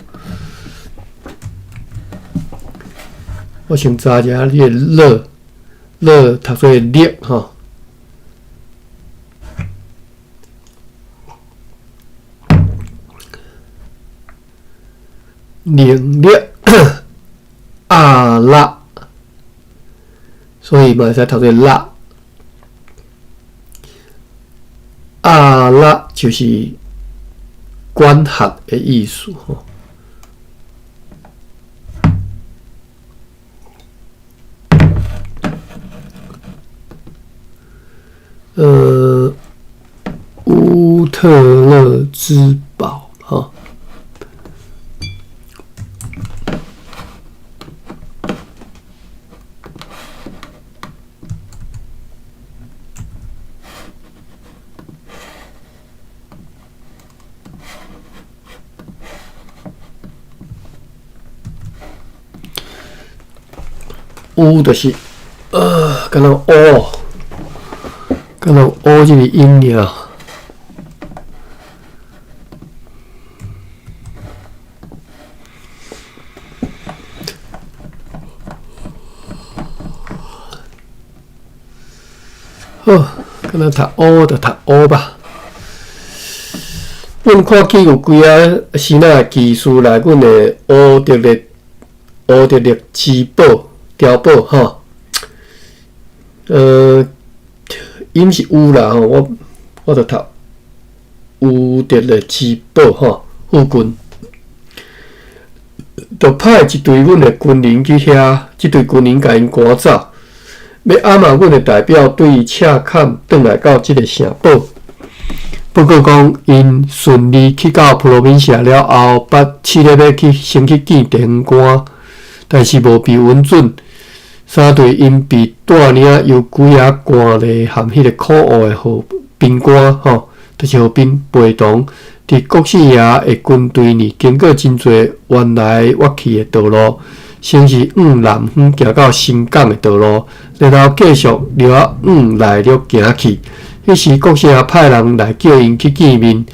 我先查一下你个乐读做烈吼。冷烈阿拉。所以嘛，使读做辣，阿拉就是管辖的意思吼。乌特勒兹堡哈。乌就是敢若乌，敢若乌这个音尔。好，敢若读乌就读乌吧。阮看见有几啊新仔技师来阮的乌德勒基堡。碉堡吼，伊毋是有啦吼，我著读乌德勒基堡吼附近，著派一队阮的军人去遐，即队军人甲因赶走，要暗骂阮的代表对伊扯砍转来到即个城堡。不过讲因顺利去到普罗宾社了后，试咧要去先去见地方官，但是无被允准。三队因被带领由几啊官吏含迄个可恶的号兵官吼，就是号兵陪同，伫国姓爷的军队里经过真侪弯来弯去的道路，先是往南方行到新港的道路，然后继续留往内陆行去。迄时国姓爷派人来叫因去见面，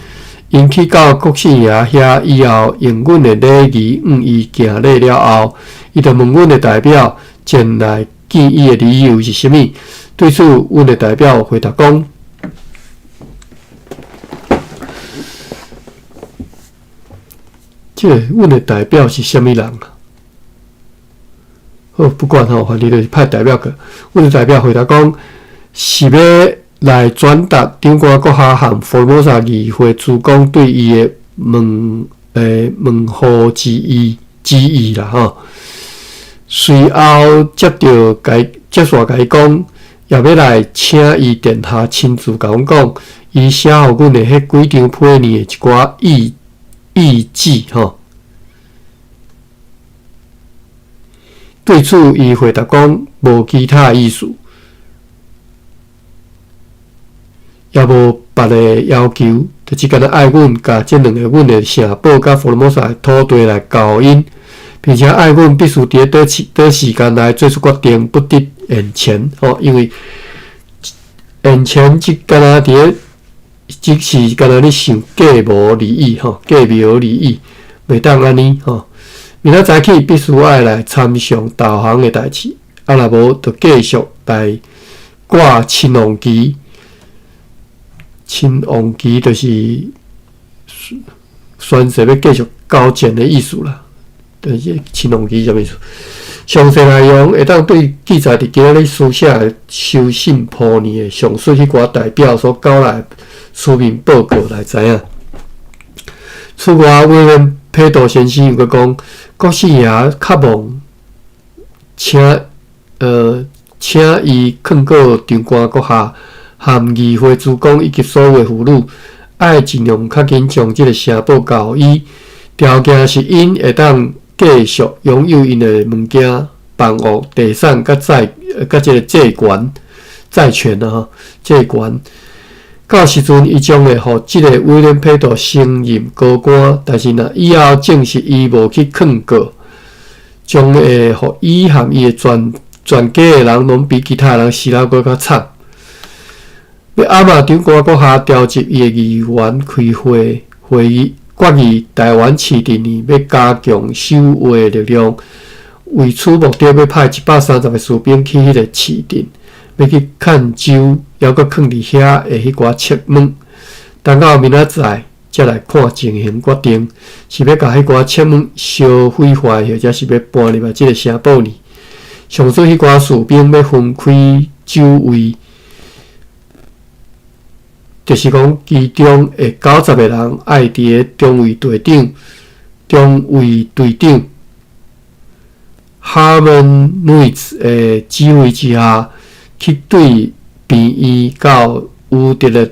因去到国姓爷遐以后，用阮的礼仪往伊行礼了后，伊就问阮的代表。前来见伊的理由是啥物？对此，阮的代表回答讲：阮的代表是啥物人啊？好，不管吼，反正就是派代表个。阮的代表回答讲，是要来转达长官国下和福尔摩沙议会主讲对伊的问候之意啦吼。随后接续甲伊讲，也要来请伊殿下亲自甲阮讲，伊写互阮的迄几张批呢的一寡意旨吼。对此，伊回答讲无其他意思，也无别个要求，就只干那爱阮甲这两个阮的城堡甲福尔摩沙的土地来交因。并且爱阮必须伫倒时间内做出决定，不得延前吼。因为延前即干那即是干那咧想假无利益吼，假无利益，袂当安尼吼。明仔早起必须爱来参详导航的代志，啊，若无就继续来挂青黄旗。青黄旗就是宣誓要继续交战的意思啦。就是青黄旗什么意思？详细内容会当对记载伫今仔日书写的收信铺年的上述迄寡代表所交来书面报告来知影。此外，威廉佩多先生又讲，国师爷较望请伊劝告长官阁下和议会主公以及所有妇女，爱尽量较紧将即个城堡交伊。条件是因会当继续拥有因的物件、房屋、地产甲即个债权啊，债权。到时阵，伊将会互即个威廉佩多升任高官，但是若以后证实伊无去劝告，将会互伊和伊的全家的人拢比其他人死了搁较惨。要暗嘛，长官阁下调集伊的议员开会议，决议台湾市定年要加强守卫力量，为此目的要派130个士兵去迄个市定。要去看州，还阁囥伫遐的迄寡切门，等到明仔载才来看情形决定，是要甲迄寡切门烧毁坏，或者是要搬入来即个城堡呢？上述迄寡士兵要分开周围，就是讲其中的90个人爱伫个中尉队长Harmon Nuits 的指挥之下。去对便伊到有得的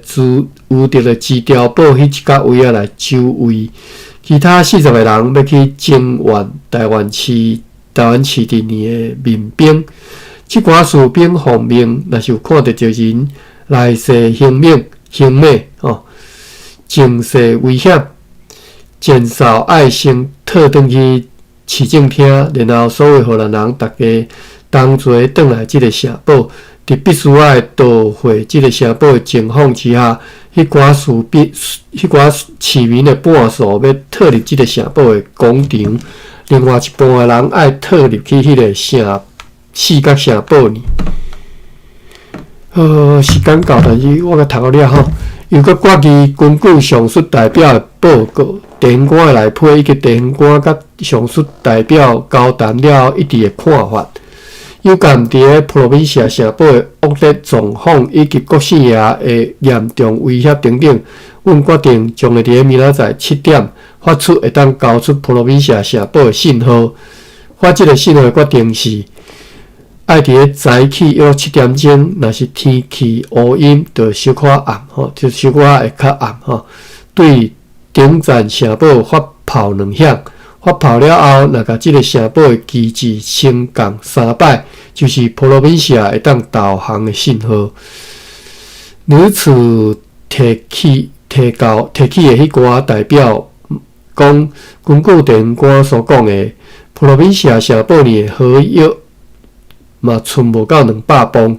基调堡迄一角位啊来守卫，其他40个人要去增援台湾市定年的民兵。即寡士兵奉命，若是有看到人来势行命哦，情势危险，减少爱先退转去市政厅，然后所有荷兰人大家同齐转来即个城堡。伫必须爱夺回即个城堡的情况之下，迄寡市民的半数要退入即个城堡的广场，另外一半的人爱退入去迄个四角城堡呢。时间到，但是我甲读了吼，又阁决议根据上述代表的报告，地方官的内批以及地方官甲上述代表交谈了一致的看法。有鉴伫个普罗宾西亚城堡的恶劣状况以及国师爷的严重威胁等等，阮决定将会伫个明仔载7点发出会当交出普罗宾西亚城堡的信号。发即个信号的决定是，爱伫个早起约7点钟，若是天气乌阴，就小可暗吼，就小可会较暗吼。对顶站城堡发炮2响。发炮了后，若甲即个城堡的旗帜升降3摆，就是普罗宾西亚会当导航的信号。如此提起的迄寡代表讲，根据地方官所讲的，普罗宾西亚城堡里的合约嘛，剩无到200磅，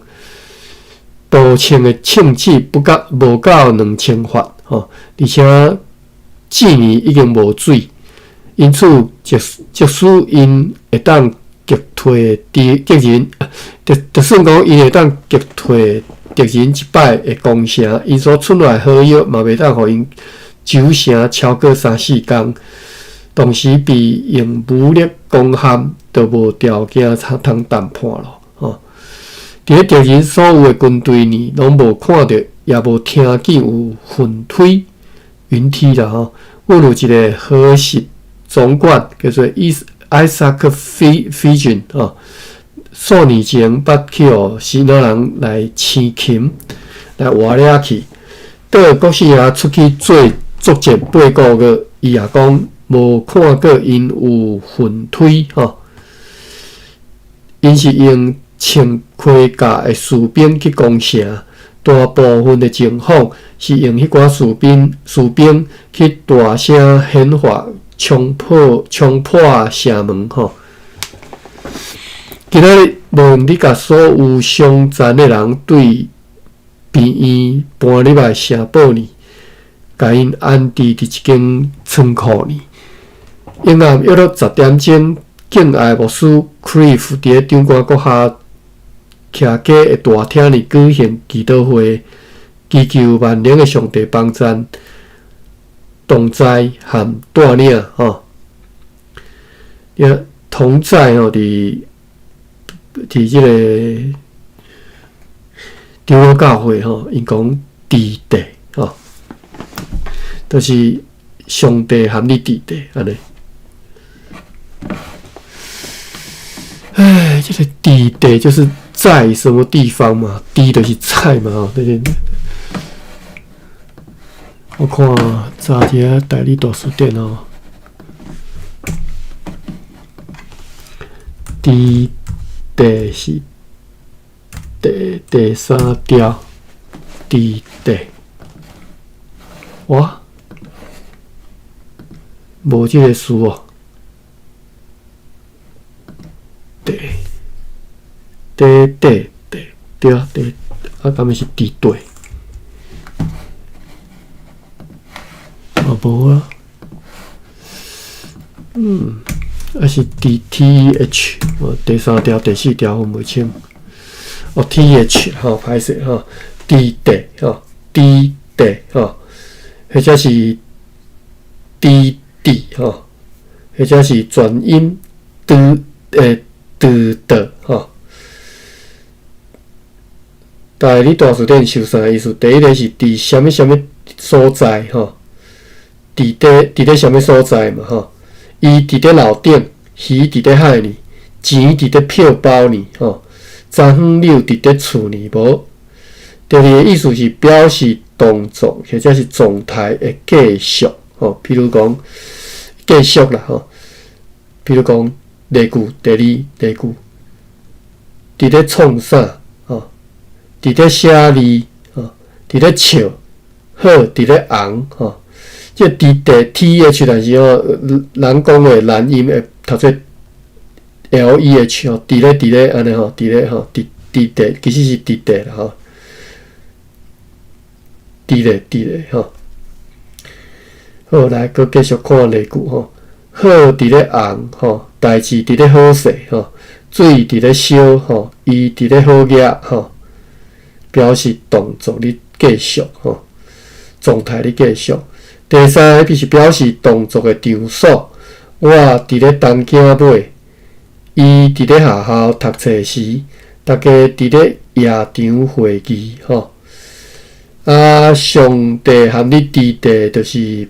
道歉的称纸无到2000发吼，而且纪年已经无水。因此，即使因会当击退敌人，就算讲因会当击退敌人1摆的攻城，因所出来合约嘛袂当互因守城超过3-4天，同时被用武力攻陷，就无条件通谈判咯。吼，伫个敌人所有的军队呢，拢无看到，也无听见有云梯啦吼。阮有一个核实总管叫做 Isaac Figen 啊，数年前捌去互西诺人来青琴来活掠去，倒国师爷出去做作战8个月，伊也讲无看过因有分推吼，因是用穿盔甲的士兵去攻城，大部分的情况是用迄寡士兵去大声喊话。冲破城门吼！今仔无论你甲所有伤残的人对病院搬入来城堡呢，甲因安置伫一间仓库呢。阴暗约了10点钟，敬爱牧师 Cliff 伫咧长官阁下徛家的大厅里举行祈祷会，祈求万能的上帝帮赞、同在和带领吼。同在吼，伫即个长老教会吼，因讲伫地吼，就是上帝和你伫地安尼。哎，这个伫地就是在什么地方嘛？地就是在嘛吼，对不对？我看查一下大理大书店哦。伫地是第3条，伫地，哇，无即个词哦，地，对啊，地，啊，敢若是伫地，无啊，啊是 DTH， 第3条、第4条分袂清。TH 吼，歹势吼，伫地吼，伫地吼，或者是伫地吼，或者是转音的吼。大理大词典受啥意思？第一个是伫什么所在吼，伫咧什么所在嘛吼。伊伫咧楼顶，鱼伫咧海呢，钱伫咧票包呢，吼，昨昏柳伫咧厝呢无。第二个意思是表示动作或者是状态的继续，吼，譬如讲继续啦，吼，譬如讲例句，第二例句，伫咧创啥，吼，伫咧写字，吼，伫咧笑，好，伫咧红，吼。即伫地 TH， 但是吼，人讲的难音会读做 LEH 吼，伫咧安尼吼，伫咧吼，伫地其实是伫地啦吼，伫咧吼。好，来搁继续看例句吼，好伫咧红吼，代志伫咧好势吼，水伫咧烧吼，伊伫咧好热吼，表示动作你继续吼，状态你继续。第三个是表示动作的场所，我伫咧东京尾，伊伫咧学校读册时，大家伫咧夜场会议吼。啊，上帝和你伫地，就是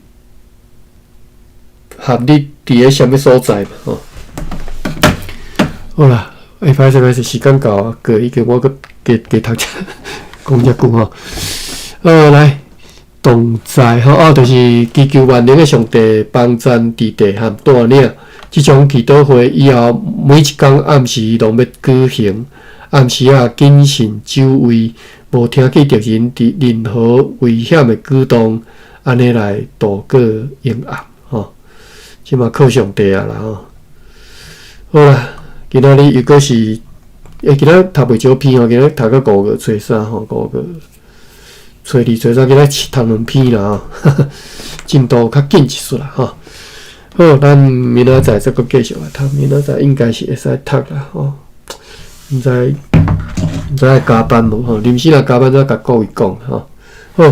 和你伫咧什么所在嘛吼。好啦，歹势，时间到啊，过已经我搁加读讲遮久吼。来。同在吼，就是祈求万能的上帝帮赞伫地和带领。即种祈祷会以后每一天暗时拢要举行。暗时谨慎周围，无听见敌人伫任何危险的举动，安尼来度过阴暗吼。即嘛靠上帝啦吼。好啦，今仔日又搁是，今仔读袂少篇吼，今仔读到5个、初3吼，5个。初2、初3，今仔读2篇啦吼，进度较紧一丝啦吼。好，咱明仔载再搁继续来读，明仔载应该是会使读啦吼。毋知爱加班无吼？临时若加班，再甲各位讲吼。好。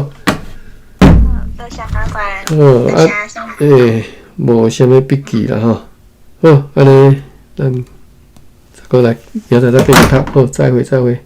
多谢法官。好无啥物笔记啦吼。好，安尼咱再过来，明仔载再继续读。好，再会。再会。